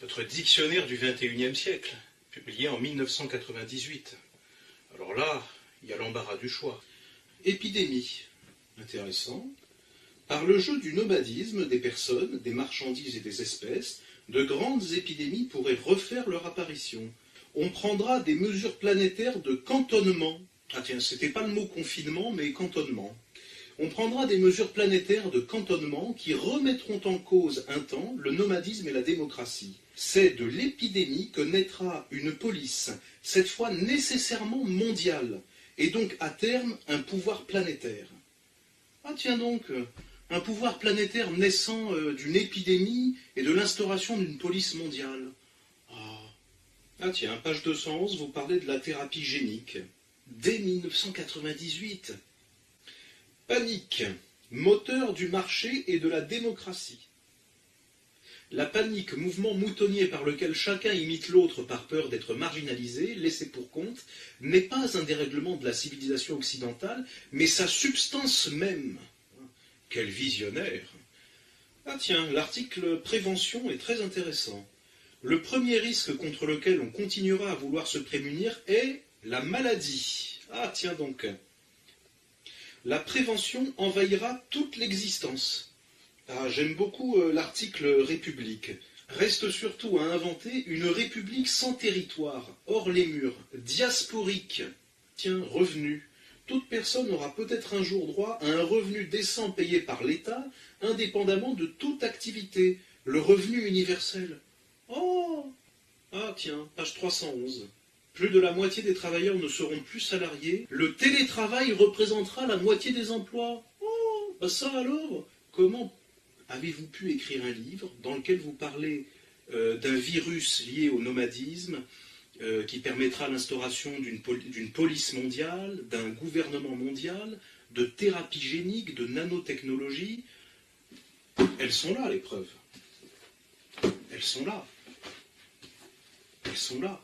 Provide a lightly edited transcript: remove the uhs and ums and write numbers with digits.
Votre dictionnaire du XXIe siècle, publié en 1998. Alors là, il y a l'embarras du choix. Épidémie. Intéressant. Par le jeu du nomadisme des personnes, des marchandises et des espèces, de grandes épidémies pourraient refaire leur apparition. On prendra des mesures planétaires de cantonnement. Ah tiens, c'était pas le mot confinement, mais cantonnement. On prendra des mesures planétaires de cantonnement qui remettront en cause un temps le nomadisme et la démocratie. C'est de l'épidémie que naîtra une police, cette fois nécessairement mondiale, et donc à terme un pouvoir planétaire. Ah tiens donc, un pouvoir planétaire naissant d'une épidémie et de l'instauration d'une police mondiale. Ah tiens, page 211, vous parlez de la thérapie génique. Dès 1998. Panique, moteur du marché et de la démocratie. La panique, mouvement moutonnier par lequel chacun imite l'autre par peur d'être marginalisé, laissé pour compte, n'est pas un dérèglement de la civilisation occidentale, mais sa substance même. Quel visionnaire! Ah tiens, l'article prévention est très intéressant. Le premier risque contre lequel on continuera à vouloir se prémunir est la maladie. Ah tiens donc. La prévention envahira toute l'existence. Ah, j'aime beaucoup l'article République. Reste surtout à inventer une république sans territoire, hors les murs, diasporique. Tiens, revenu. Toute personne aura peut-être un jour droit à un revenu décent payé par l'État, indépendamment de toute activité. Le revenu universel. Oh! Ah tiens, page 311. Plus de la moitié des travailleurs ne seront plus salariés. Le télétravail représentera la moitié des emplois. Oh, bah ça alors, comment avez-vous pu écrire un livre dans lequel vous parlez d'un virus lié au nomadisme qui permettra l'instauration d'une police mondiale, d'un gouvernement mondial, de thérapie génique, de nanotechnologie? Elles sont là, les preuves. Elles sont là. Elles sont là.